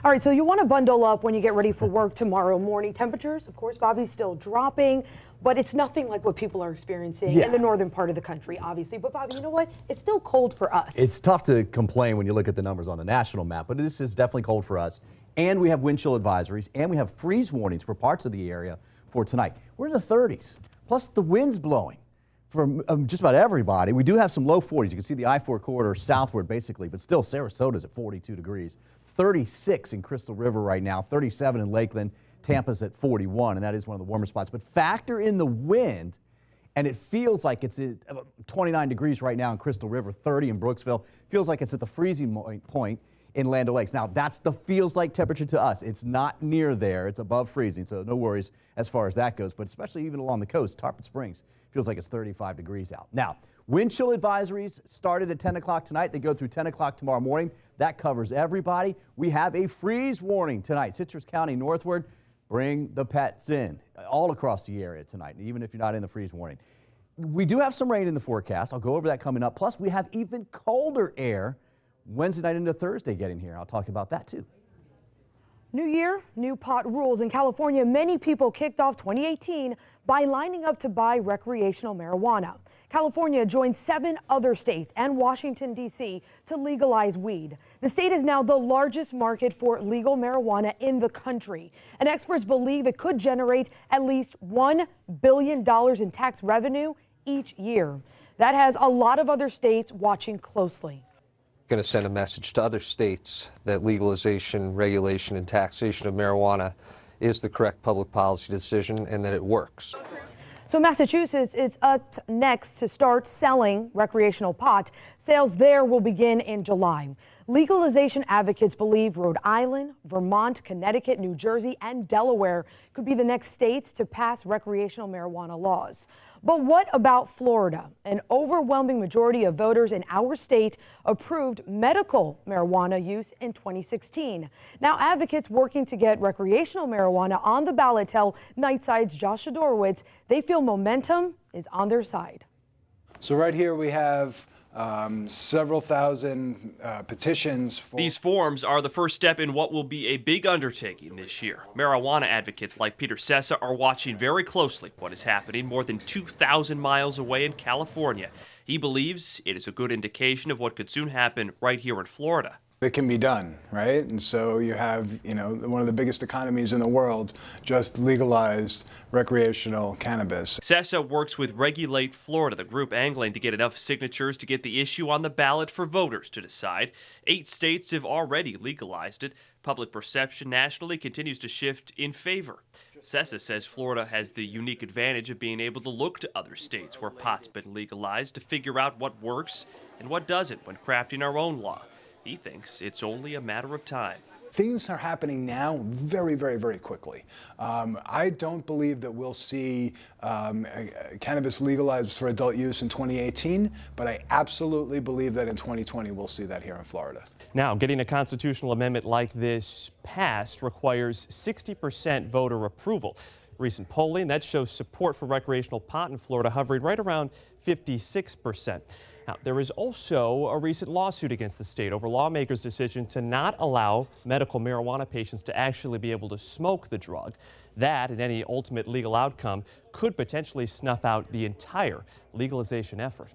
All right, so you want to bundle up when you get ready for work tomorrow morning. Temperatures, of course, Bobby, still dropping, but it's nothing like what people are experiencing in the northern part of the country, obviously. But Bobby, you know what? It's still cold for us. It's tough to complain when you look at the numbers on the national map, but this is definitely cold for us. And we have wind chill advisories, and we have freeze warnings for parts of the area for tonight. We're in the 30s, plus the wind's blowing for just about everybody. We do have some low 40s. You can see the I-4 corridor southward, basically, but still Sarasota's at 42 degrees. 36 in Crystal River right now, 37 in Lakeland, Tampa's at 41, and that is one of the warmer spots. But factor in the wind, and it feels like it's at 29 degrees right now in Crystal River, 30 in Brooksville. Feels like it's at the freezing point in Land O'Lakes. Now, that's the feels like temperature to us. It's not near there. It's above freezing, so no worries as far as that goes. But especially even along the coast, Tarpon Springs feels like it's 35 degrees out. Now, wind chill advisories started at 10 o'clock tonight. They go through 10 o'clock tomorrow morning. That covers everybody. We have a freeze warning tonight. Citrus County northward. Bring the pets in all across the area tonight, even if you're not in the freeze warning. We do have some rain in the forecast. I'll go over that coming up. Plus, we have even colder air Wednesday night into Thursday getting here. I'll talk about that too. New year, new pot rules. In California, many people kicked off 2018 by lining up to buy recreational marijuana. California joined 7 other states and Washington, D.C. to legalize weed. The state is now the largest market for legal marijuana in the country, and experts believe it could generate at least $1 billion in tax revenue each year. That has a lot of other states watching closely. Going to send a message to other states that legalization, regulation, and taxation of marijuana is the correct public policy decision and that it works. So Massachusetts is up next to start selling recreational pot. Sales there will begin in July. Legalization advocates believe Rhode Island, Vermont, Connecticut, New Jersey, and Delaware could be the next states to pass recreational marijuana laws. But what about Florida? An overwhelming majority of voters in our state approved medical marijuana use in 2016. Now advocates working to get recreational marijuana on the ballot tell Nightside's Josh Shadorowitz they feel momentum is on their side. So right here we have several thousand petitions. These forms are the first step in what will be a big undertaking this year. Marijuana advocates like Peter Sessa are watching very closely what is happening more than 2,000 miles away in California. He believes it is a good indication of what could soon happen right here in Florida. It can be done, right? And so you have, one of the biggest economies in the world just legalized recreational cannabis. Sessa works with Regulate Florida, the group angling to get enough signatures to get the issue on the ballot for voters to decide. 8 states have already legalized it. Public perception nationally continues to shift in favor. Sessa says Florida has the unique advantage of being able to look to other states where pot's been legalized to figure out what works and what doesn't when crafting our own law. He thinks it's only a matter of time. Things are happening now very, very, very quickly. I don't believe that we'll see cannabis legalized for adult use in 2018, but I absolutely believe that in 2020 we'll see that here in Florida. Now, getting a constitutional amendment like this passed requires 60% voter approval. Recent polling that shows support for recreational pot in Florida hovering right around 56%. Now, there is also a recent lawsuit against the state over lawmakers' decision to not allow medical marijuana patients to actually be able to smoke the drug. That, and any ultimate legal outcome, could potentially snuff out the entire legalization effort.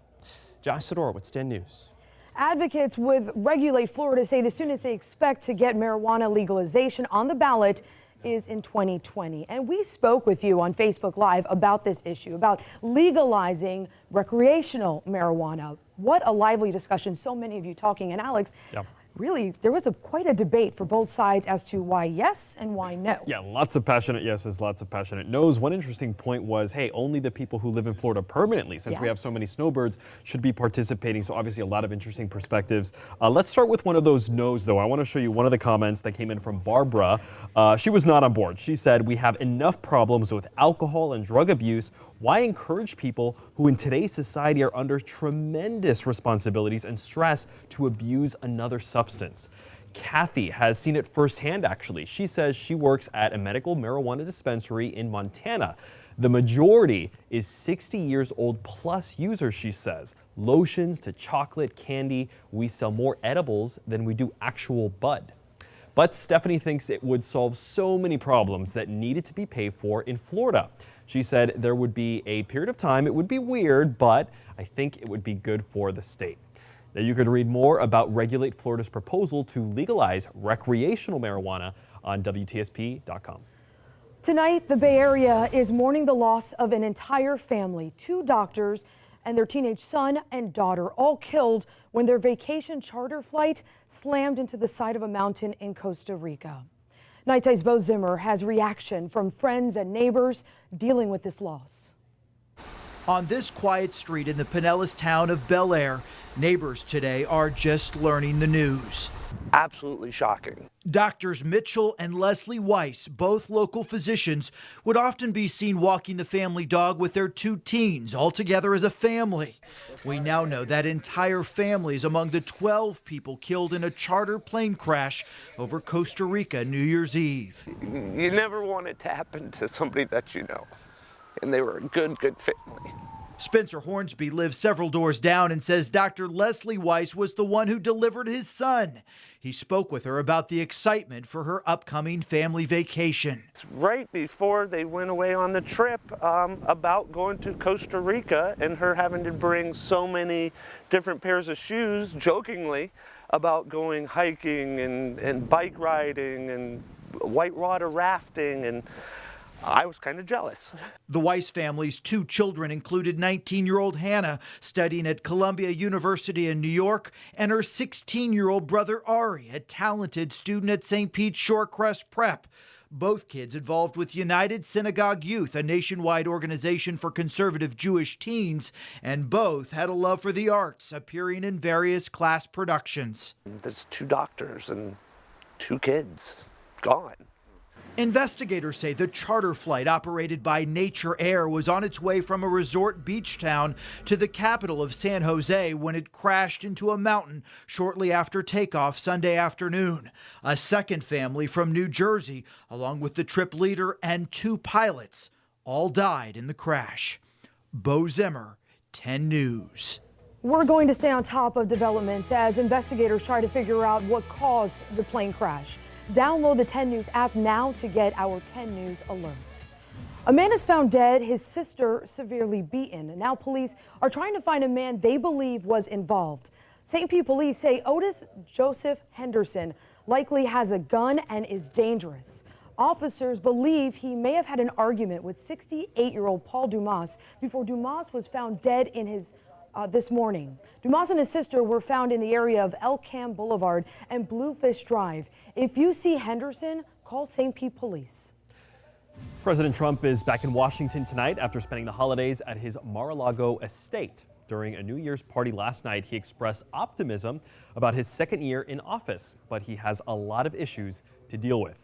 Josh Sidorowitz, 10 News. Advocates with Regulate Florida say the soonest they expect to get marijuana legalization on the ballot is in 2020. And we spoke with you on Facebook Live about this issue, about legalizing recreational marijuana. What a lively discussion. So many of you talking. And Alex, really, there was quite a debate for both sides as to why yes and why no. Yeah, lots of passionate yeses, lots of passionate no's. One interesting point was, hey, only the people who live in Florida permanently, since we have so many snowbirds, should be participating. So obviously a lot of interesting perspectives. Let's start with one of those no's, though. I want to show you one of the comments that came in from Barbara. She was not on board. She said, we have enough problems with alcohol and drug abuse. Why encourage people who in today's society are under tremendous responsibilities and stress to abuse another substance? Kathy has seen it firsthand, actually. She says she works at a medical marijuana dispensary in Montana. The majority is 60 years old plus users, she says. Lotions to chocolate, candy. We sell more edibles than we do actual bud. But Stephanie thinks it would solve so many problems that needed to be paid for in Florida. She said there would be a period of time it would be weird, but I think it would be good for the state. Now, you could read more about Regulate Florida's proposal to legalize recreational marijuana on WTSP.com. Tonight, the Bay Area is mourning the loss of an entire family, 2 doctors and their teenage son and daughter, all killed when their vacation charter flight slammed into the side of a mountain in Costa Rica. Nightside's Bo Zimmer has reaction from friends and neighbors dealing with this loss. On this quiet street in the Pinellas town of Bel Air, neighbors today are just learning the news. Absolutely shocking. Doctors Mitchell and Leslie Weiss, both local physicians, would often be seen walking the family dog with their 2 teens, all together as a family. We now know that entire families among the 12 people killed in a charter plane crash over Costa Rica New Year's Eve. You never want it to happen to somebody that you know. And they were a good family. Spencer Hornsby lives several doors down and says Dr. Leslie Weiss was the one who delivered his son. He spoke with her about the excitement for her upcoming family vacation. Right before they went away on the trip about going to Costa Rica and her having to bring so many different pairs of shoes, jokingly, about going hiking and bike riding and whitewater rafting, and I was kind of jealous. The Weiss family's 2 children included 19-year-old Hannah, studying at Columbia University in New York, and her 16-year-old brother Ari, a talented student at St. Pete's Shorecrest Prep. Both kids involved with United Synagogue Youth, a nationwide organization for conservative Jewish teens, and both had a love for the arts, appearing in various class productions. There's 2 doctors and 2 kids gone. Investigators say the charter flight operated by Nature Air was on its way from a resort beach town to the capital of San Jose when it crashed into a mountain shortly after takeoff Sunday afternoon. A second family from New Jersey, along with the trip leader and 2 pilots, all died in the crash. Bo Zimmer, 10 News. We're going to stay on top of developments as investigators try to figure out what caused the plane crash. Download the 10 News app now to get our 10 News alerts. A man is found dead, his sister severely beaten. And now police are trying to find a man they believe was involved. St. Pete police say Otis Joseph Henderson likely has a gun and is dangerous. Officers believe he may have had an argument with 68-year-old Paul Dumas before Dumas was found dead in his this morning. Dumas and his sister were found in the area of El Cam Boulevard and Bluefish Drive. If you see Henderson, call St. Pete Police. President Trump is back in Washington tonight after spending the holidays at his Mar-a-Lago estate. During a New Year's party last night, he expressed optimism about his second year in office, but he has a lot of issues to deal with.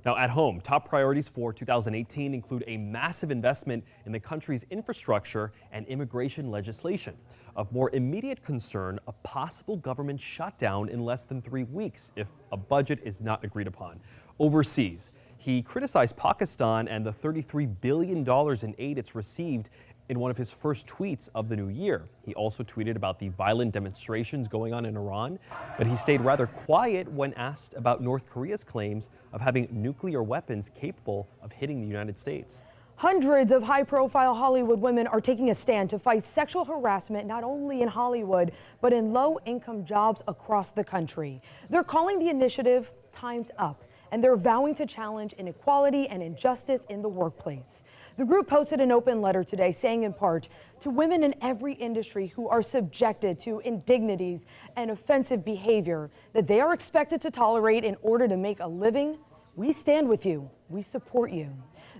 Now, at home, top priorities for 2018 include a massive investment in the country's infrastructure and immigration legislation. Of more immediate concern, a possible government shutdown in less than 3 weeks if a budget is not agreed upon. Overseas, he criticized Pakistan and the $33 billion in aid it's received in one of his first tweets of the new year. He also tweeted about the violent demonstrations going on in Iran, but he stayed rather quiet when asked about North Korea's claims of having nuclear weapons capable of hitting the United States. Hundreds of high-profile Hollywood women are taking a stand to fight sexual harassment not only in Hollywood, but in low-income jobs across the country. They're calling the initiative Time's Up, and they're vowing to challenge inequality and injustice in the workplace. The group posted an open letter today saying in part, to women in every industry who are subjected to indignities and offensive behavior that they are expected to tolerate in order to make a living, we stand with you. We support you.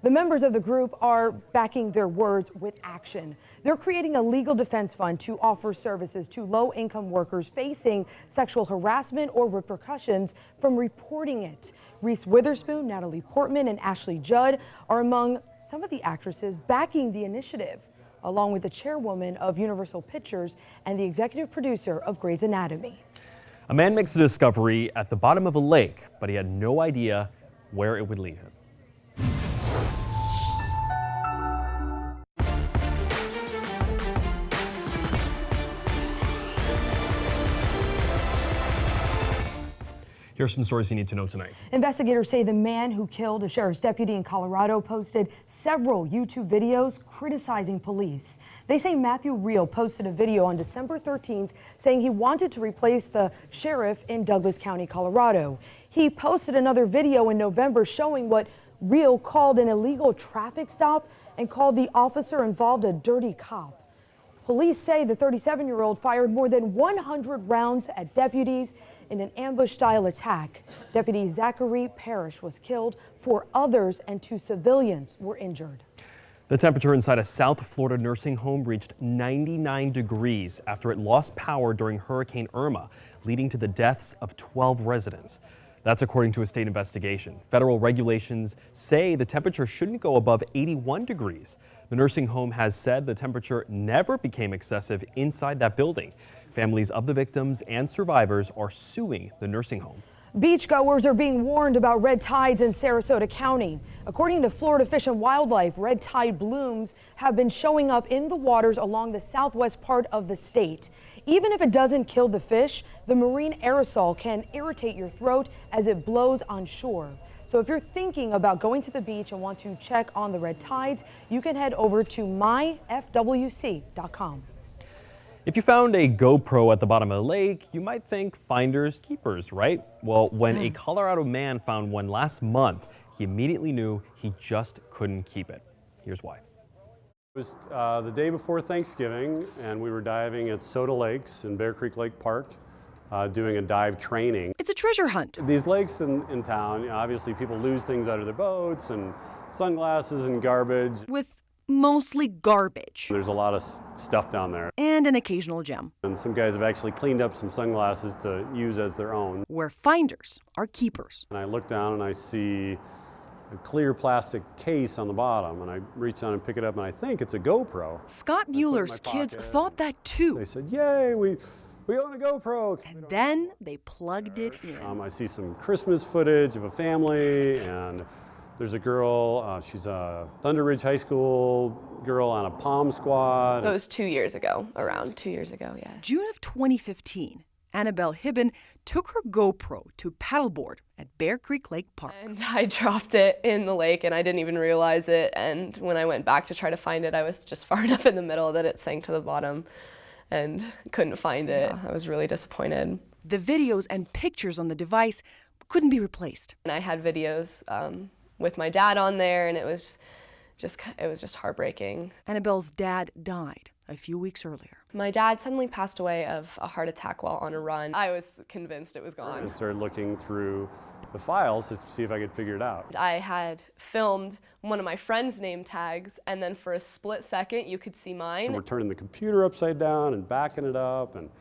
The members of the group are backing their words with action. They're creating a legal defense fund to offer services to low-income workers facing sexual harassment or repercussions from reporting it. Reese Witherspoon, Natalie Portman, and Ashley Judd are among some of the actresses backing the initiative, along with the chairwoman of Universal Pictures and the executive producer of Grey's Anatomy. A man makes a discovery at the bottom of a lake, but he had no idea where it would lead him. Here's some stories you need to know tonight. Investigators say the man who killed a sheriff's deputy in Colorado posted several YouTube videos criticizing police. They say Matthew Reel posted a video on December 13th saying he wanted to replace the sheriff in Douglas County, Colorado. He posted another video in November showing what Reel called an illegal traffic stop and called the officer involved a dirty cop. Police say the 37-year-old fired more than 100 rounds at deputies in an ambush-style attack. Deputy Zachary Parrish was killed, 4 others and 2 civilians were injured. The temperature inside a South Florida nursing home reached 99 degrees after it lost power during Hurricane Irma, leading to the deaths of 12 residents. That's according to a state investigation. Federal regulations say the temperature shouldn't go above 81 degrees. The nursing home has said the temperature never became excessive inside that building. Families of the victims and survivors are suing the nursing home. Beachgoers are being warned about red tides in Sarasota County. According to Florida Fish and Wildlife, red tide blooms have been showing up in the waters along the southwest part of the state. Even if it doesn't kill the fish, the marine aerosol can irritate your throat as it blows on shore. So if you're thinking about going to the beach and want to check on the red tides, you can head over to myfwc.com. If you found a GoPro at the bottom of the lake, you might think finders keepers, right? Well, when a Colorado man found one last month, he immediately knew he just couldn't keep it. Here's why. It was the day before Thanksgiving, and we were diving at Soda Lakes in Bear Creek Lake Park, doing a dive training. It's a treasure hunt. These lakes in town, you know, obviously people lose things out of their boats and sunglasses and garbage. With mostly garbage. There's a lot of stuff down there. And an occasional gem. And some guys have actually cleaned up some sunglasses to use as their own. Where finders are keepers. And I look down and I see a clear plastic case on the bottom, and I reach down and pick it up, and I think it's a GoPro. Scott Mueller's kids thought that too. They said, "Yay, we own a GoPro." And then they plugged it in. I see some Christmas footage of a family, and there's a girl, she's a Thunder Ridge High School girl on a Palm Squad. It was 2 years ago, around 2 years ago, yeah. June of 2015, Annabelle Hibben took her GoPro to paddleboard at Bear Creek Lake Park. And I dropped it in the lake and I didn't even realize it. And when I went back to try to find it, I was just far enough in the middle that it sank to the bottom and couldn't find it. I was really disappointed. The videos and pictures on the device couldn't be replaced. And I had videos with my dad on there, and it was just heartbreaking. Annabelle's dad died a few weeks earlier. My dad suddenly passed away of a heart attack while on a run. I was convinced it was gone. And started looking through the files to see if I could figure it out. I had filmed one of my friend's name tags, and then for a split second you could see mine. So we're turning the computer upside down and backing it up, and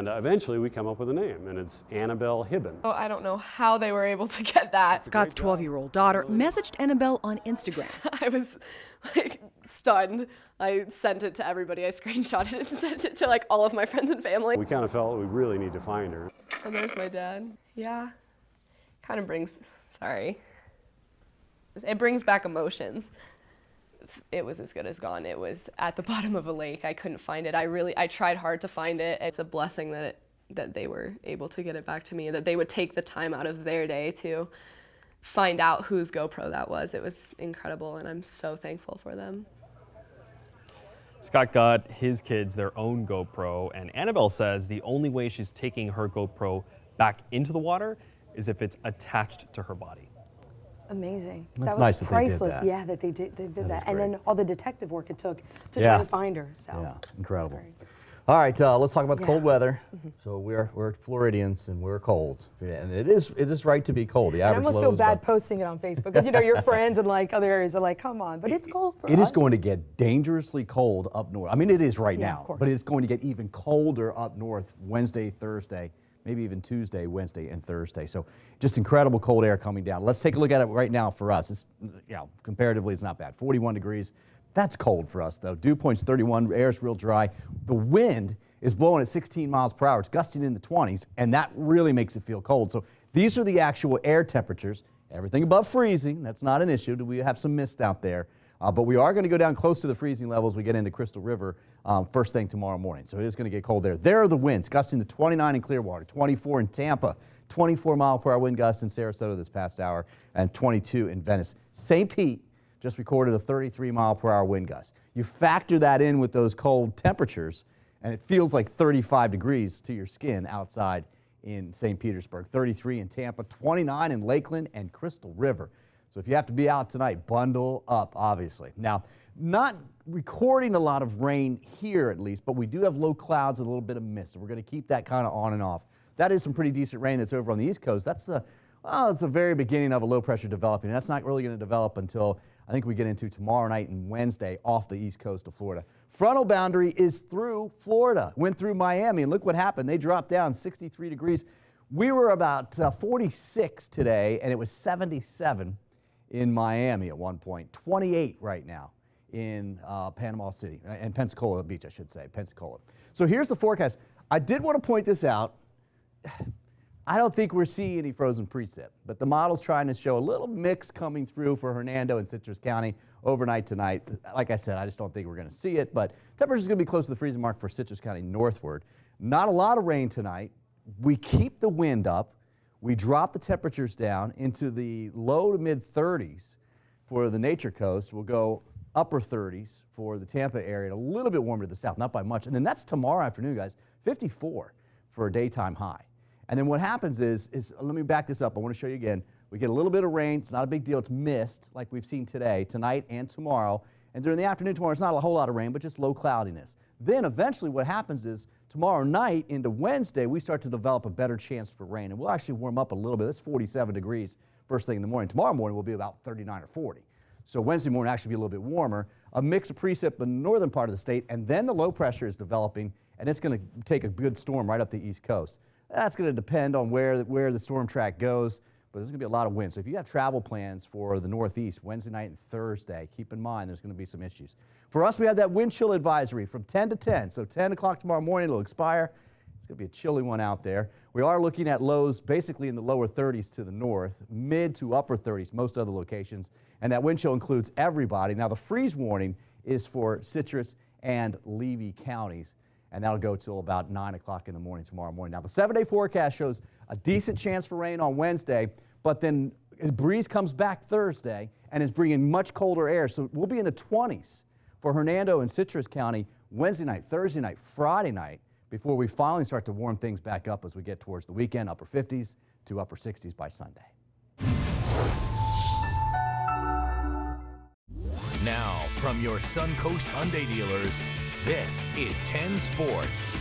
eventually we come up with a name, and it's Annabelle Hibben. Oh, I don't know how they were able to get that. Scott's 12-year-old daughter messaged Annabelle on Instagram. I was like stunned. I sent it to everybody. I screenshotted it and sent it to like all of my friends and family. We kind of felt we really need to find her. And there's my dad. Yeah, kind of brings, sorry. It brings back emotions. It was as good as gone. It was at the bottom of a lake. I couldn't find it. I tried hard to find it. It's a blessing that they were able to get it back to me, that they would take the time out of their day to find out whose GoPro that was. It was incredible, and I'm so thankful for them. Scott got his kids their own GoPro, and Annabelle says the only way she's taking her GoPro back into the water is if it's attached to her body. Amazing. That's that was nice that they did priceless. that. Yeah, that they did that. And great. then all the detective work it took to try to find her. So Yeah, incredible. great. All right, let's talk about the Yeah. cold weather. So we're Floridians and we're cold, and it is right to be cold. The And I average almost low feel is bad about- posting it on Facebook because your friends in like other areas are like, come on, but it's cold for us. It is going to get dangerously cold up north. I mean, it is right Yeah, now, of course. but it's going to get even colder up north Wednesday, Thursday, maybe even Tuesday, Wednesday, and Thursday. So just incredible cold air coming down. Let's take a look at it right now for us. It's, comparatively, it's not bad. 41 degrees. That's cold for us, though. Dew point's 31. Air's real dry. The wind is blowing at 16 miles per hour. It's gusting in the 20s, and that really makes it feel cold. So these are the actual air temperatures. Everything above freezing, that's not an issue. We have some mist out there. But we are going to go down close to the freezing levels. We get into Crystal River first thing tomorrow morning. So it is going to get cold there. There are the winds, gusting to 29 in Clearwater, 24 in Tampa, 24-mile-per-hour wind gusts in Sarasota this past hour, and 22 in Venice. St. Pete just recorded a 33-mile-per-hour wind gust. You factor that in with those cold temperatures, and it feels like 35 degrees to your skin outside in St. Petersburg, 33 in Tampa, 29 in Lakeland and Crystal River. So if you have to be out tonight, bundle up, obviously. Now, not recording a lot of rain here at least, but we do have low clouds and a little bit of mist. So we're going to keep that kind of on and off. That is some pretty decent rain that's over on the East Coast. That's the very beginning of a low pressure developing. That's not really going to develop until I think we get into tomorrow night and Wednesday off the east coast of Florida. Frontal boundary is through Florida, went through Miami, and look what happened. They dropped down 63 degrees. We were about 46 today, and it was 77 in Miami at one point, 28 right now in Panama City, and Pensacola Beach, I should say, Pensacola. So here's the forecast. I did want to point this out. I don't think we're seeing any frozen precip, but the model's trying to show a little mix coming through for Hernando and Citrus County overnight tonight. Like I said, I just don't think we're going to see it, but temperature's going to be close to the freezing mark for Citrus County northward. Not a lot of rain tonight. We keep the wind up. We drop the temperatures down into the low to mid 30s for the Nature Coast. We'll go upper 30s for the Tampa area, and a little bit warmer to the south, not by much. And then that's tomorrow afternoon, guys, 54 for a daytime high. And then what happens is let me back this up. I want to show you again. We get a little bit of rain. It's not a big deal. It's mist like we've seen today, tonight and tomorrow. And during the afternoon tomorrow, it's not a whole lot of rain, but just low cloudiness. Then eventually what happens is tomorrow night into Wednesday, we start to develop a better chance for rain. And we'll actually warm up a little bit. It's 47 degrees first thing in the morning. Tomorrow morning will be about 39 or 40. So Wednesday morning will actually be a little bit warmer. A mix of precip in the northern part of the state, and then the low pressure is developing, and it's going to take a good storm right up the East Coast. That's going to depend on where the storm track goes, but there's going to be a lot of wind. So if you have travel plans for the Northeast Wednesday night and Thursday, keep in mind there's going to be some issues. For us, we have that wind chill advisory from 10 to 10. So 10 o'clock tomorrow morning, it'll expire. It's going to be a chilly one out there. We are looking at lows basically in the lower 30s to the north, mid to upper 30s, most other locations. And that wind chill includes everybody. Now, the freeze warning is for Citrus and Levy counties, and that'll go till about 9 o'clock in the morning tomorrow morning. Now, the 7-day forecast shows a decent chance for rain on Wednesday, but then a breeze comes back Thursday and is bringing much colder air. So we'll be in the 20s for Hernando and Citrus County Wednesday night, Thursday night, Friday night, before we finally start to warm things back up as we get towards the weekend, upper 50s to upper 60s by Sunday. Now, from your Suncoast Hyundai dealers, this is 10 Sports.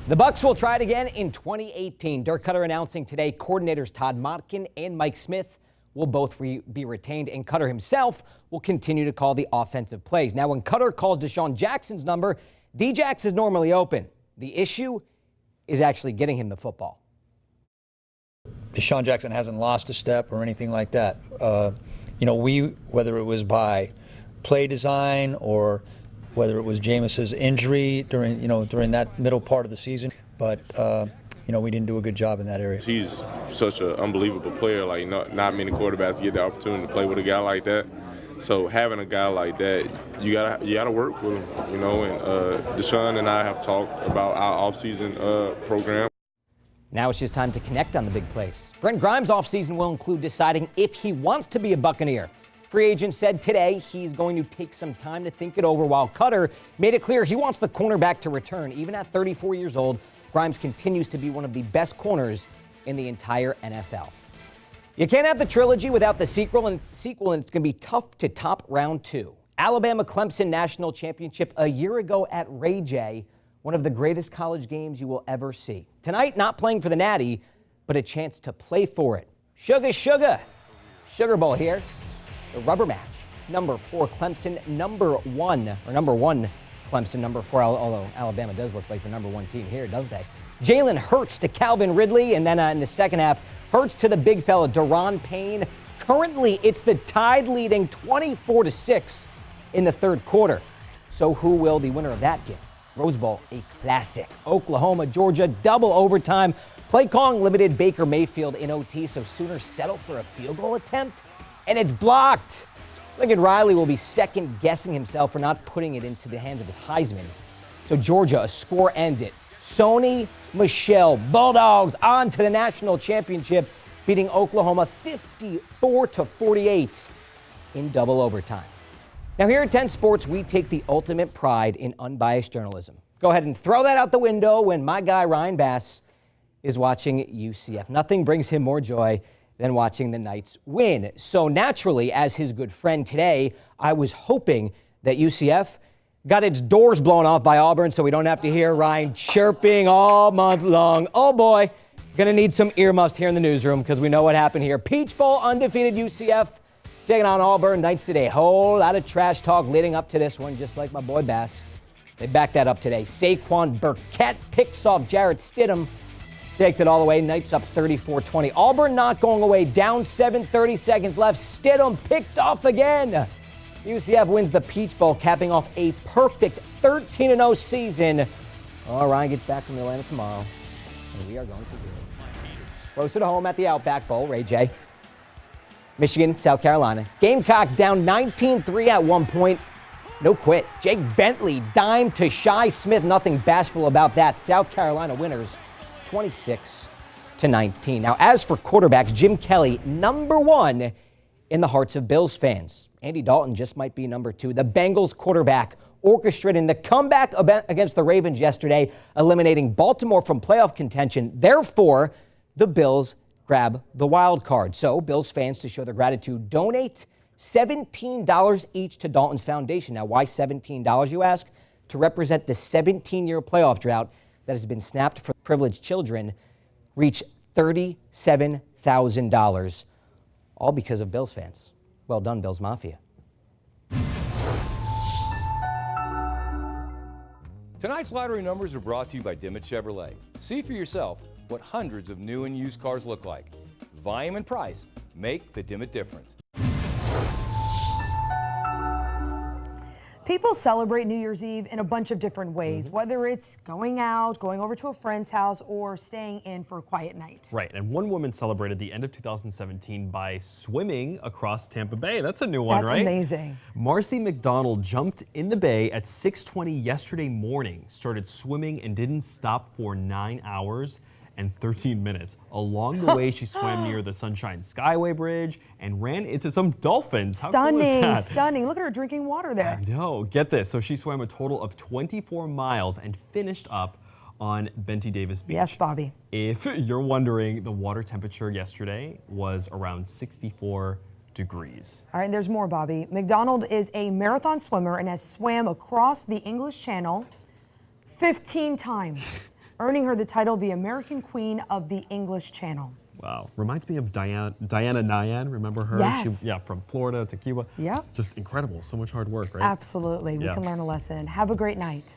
The Bucs will try it again in 2018. Dirk Cutter announcing today coordinators Todd Monken and Mike Smith will both be retained, and Cutter himself will continue to call the offensive plays. Now, when Cutter calls Deshaun Jackson's number, D-Jax is normally open. The issue is actually getting him the football. Deshaun Jackson hasn't lost a step or anything like that. Whether it was by play design or whether it was Jameis's injury during that middle part of the season, but we didn't do a good job in that area. He's such an unbelievable player. Like not many quarterbacks get the opportunity to play with a guy like that. So having a guy like that, you gotta work with him, And Deshaun and I have talked about our offseason program. Now it's just time to connect on the big plays. Brent Grimes' offseason will include deciding if he wants to be a Buccaneer. Free agent said today he's going to take some time to think it over, while Cutter made it clear he wants the cornerback to return. Even at 34 years old, Grimes continues to be one of the best corners in the entire NFL. You can't have the trilogy without the sequel, and it's going to be tough to top round 2. Alabama-Clemson National Championship a year ago at Ray J, one of the greatest college games you will ever see. Tonight, not playing for the Natty, but a chance to play for it. Sugar Bowl here. The rubber match. Number 4 Clemson, number 1 Clemson, number 4, although Alabama does look like the number 1 team here, does they? Jalen Hurts to Calvin Ridley, and then in the second half, Hurts to the big fella, Daron Payne. Currently, it's the Tide leading 24-6 in the third quarter. So who will the winner of that game? Rose Bowl, a classic. Oklahoma, Georgia, double overtime. Play calling limited Baker Mayfield in OT, so Sooners settle for a field goal attempt, and it's blocked. Lincoln Riley will be second-guessing himself for not putting it into the hands of his Heisman. So Georgia, a score ends it. Sony Michel Bulldogs on to the national championship, beating Oklahoma 54-48 in double overtime. Now here at 10 Sports, we take the ultimate pride in unbiased journalism. Go ahead and throw that out the window when my guy Ryan Bass is watching UCF. Nothing brings him more joy than watching the Knights win. So naturally, as his good friend today, I was hoping that UCF got its doors blown off by Auburn so we don't have to hear Ryan chirping all month long. Oh boy, gonna need some earmuffs here in the newsroom because we know what happened here. Peach Bowl undefeated UCF taking on Auburn. Knights did a whole lot of trash talk leading up to this one, just like my boy Bass. They backed that up today. Saquon Burkett picks off Jarrett Stidham. Takes it all the way. Knights up 34-20. Auburn not going away. Down 7, 30 seconds left. Stidham picked off again. UCF wins the Peach Bowl, capping off a perfect 13-0 season. Oh, Ryan gets back from Atlanta tomorrow, and we are going to do it. Closer to home at the Outback Bowl, Ray J. Michigan, South Carolina. Gamecocks down 19-3 at one point. No quit. Jake Bentley dime to Shi Smith. Nothing bashful about that. South Carolina winners 26-19. Now, as for quarterbacks, Jim Kelly, number one in the hearts of Bills fans. Andy Dalton just might be number two. The Bengals quarterback orchestrating the comeback against the Ravens yesterday, eliminating Baltimore from playoff contention. Therefore, the Bills grab the wild card. So, Bills fans, to show their gratitude, donate $17 each to Dalton's foundation. Now, why $17, you ask? To represent the 17-year playoff drought that has been snapped for privileged children, reach $37,000, all because of Bills fans. Well done, Bills Mafia. Tonight's lottery numbers are brought to you by Dimmitt Chevrolet. See for yourself what hundreds of new and used cars look like. Volume and price make the Dimmitt difference. People celebrate New Year's Eve in a bunch of different ways, whether it's going out, going over to a friend's house, or staying in for a quiet night. Right, and one woman celebrated the end of 2017 by swimming across Tampa Bay. That's a new one, That's right? amazing. Marcy McDonald jumped in the bay at 6:20 yesterday morning, started swimming and didn't stop for 9 hours and 13 minutes. Along the way, she swam near the Sunshine Skyway Bridge and ran into some dolphins. How cool is that? Stunning. Look at her drinking water there. I know. Get this. So she swam a total of 24 miles and finished up on Benty Davis Beach. Yes, Bobby. If you're wondering, the water temperature yesterday was around 64 degrees. All right, and there's more, Bobby. McDonald is a marathon swimmer and has swam across the English Channel 15 times. Earning her the title the American Queen of the English Channel. Wow. Reminds me of Diana Nyan. Remember her? Yes. From Florida to Cuba. Yep. Just incredible. So much hard work, right? Absolutely. We Yeah. can learn a lesson. Have a great night.